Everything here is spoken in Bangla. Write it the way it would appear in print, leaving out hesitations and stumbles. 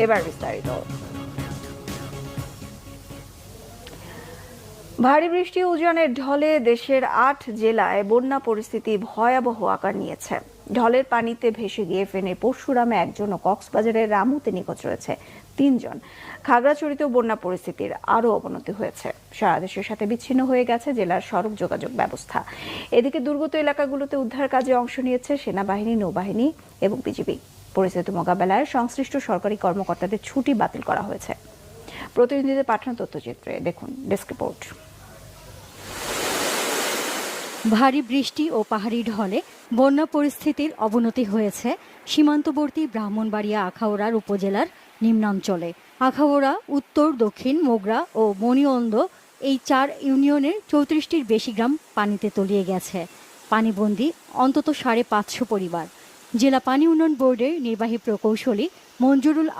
এবার বিস্তারিত। ভারী বৃষ্টি উজানের ঢলে দেশের ৮ জেলায় বন্যা পরিস্থিতি ভয়াবহ আকার নিয়েছে। ঢলের পানিতে ভেসে গিয়ে ফেনীর পরশুরামে একজন ও কক্সবাজারের রামুতে নিখোঁজ রয়েছে ৩ জন। খাগড়াছড়িতেও বন্যা পরিস্থিতির আরও অবনতি হয়েছে। সারা দেশের সাথে বিচ্ছিন্ন হয়ে গেছে জেলার সড়ক যোগাযোগ ব্যবস্থা। এদিকে দুর্গত এলাকাগুলোতে উদ্ধার কাজে অংশ নিয়েছে সেনাবাহিনী, নৌবাহিনী এবং বিজিবি। পরিস্থিতি মোকাবেলায় সংশ্লিষ্ট সরকারি কর্মকর্তাদের ছুটি বাতিল করা হয়েছে। প্রতিনিধিদের পাঠানো তথ্যচিত্রে দেখুন ডেস্ক রিপোর্ট। ভারী বৃষ্টি ও পাহাড়ি ঢলে বন্যা পরিস্থিতির অবনতি হয়েছে সীমান্তবর্তী ব্রাহ্মণবাড়িয়া আখাউড়ার উপজেলার নিম্নাঞ্চলে। আখাউড়া, উত্তর, দক্ষিণ, মোগরা ও মণিঅন্দ এই ৪ ইউনিয়নের ৩৪টির বেশি গ্রাম পানিতে তলিয়ে গেছে। পানিবন্দী অন্তত ৫৫০ পরিবার। জেলা পানি উন্নয়ন বোর্ডের নির্বাহী প্রকৌশলী মঞ্জুরুল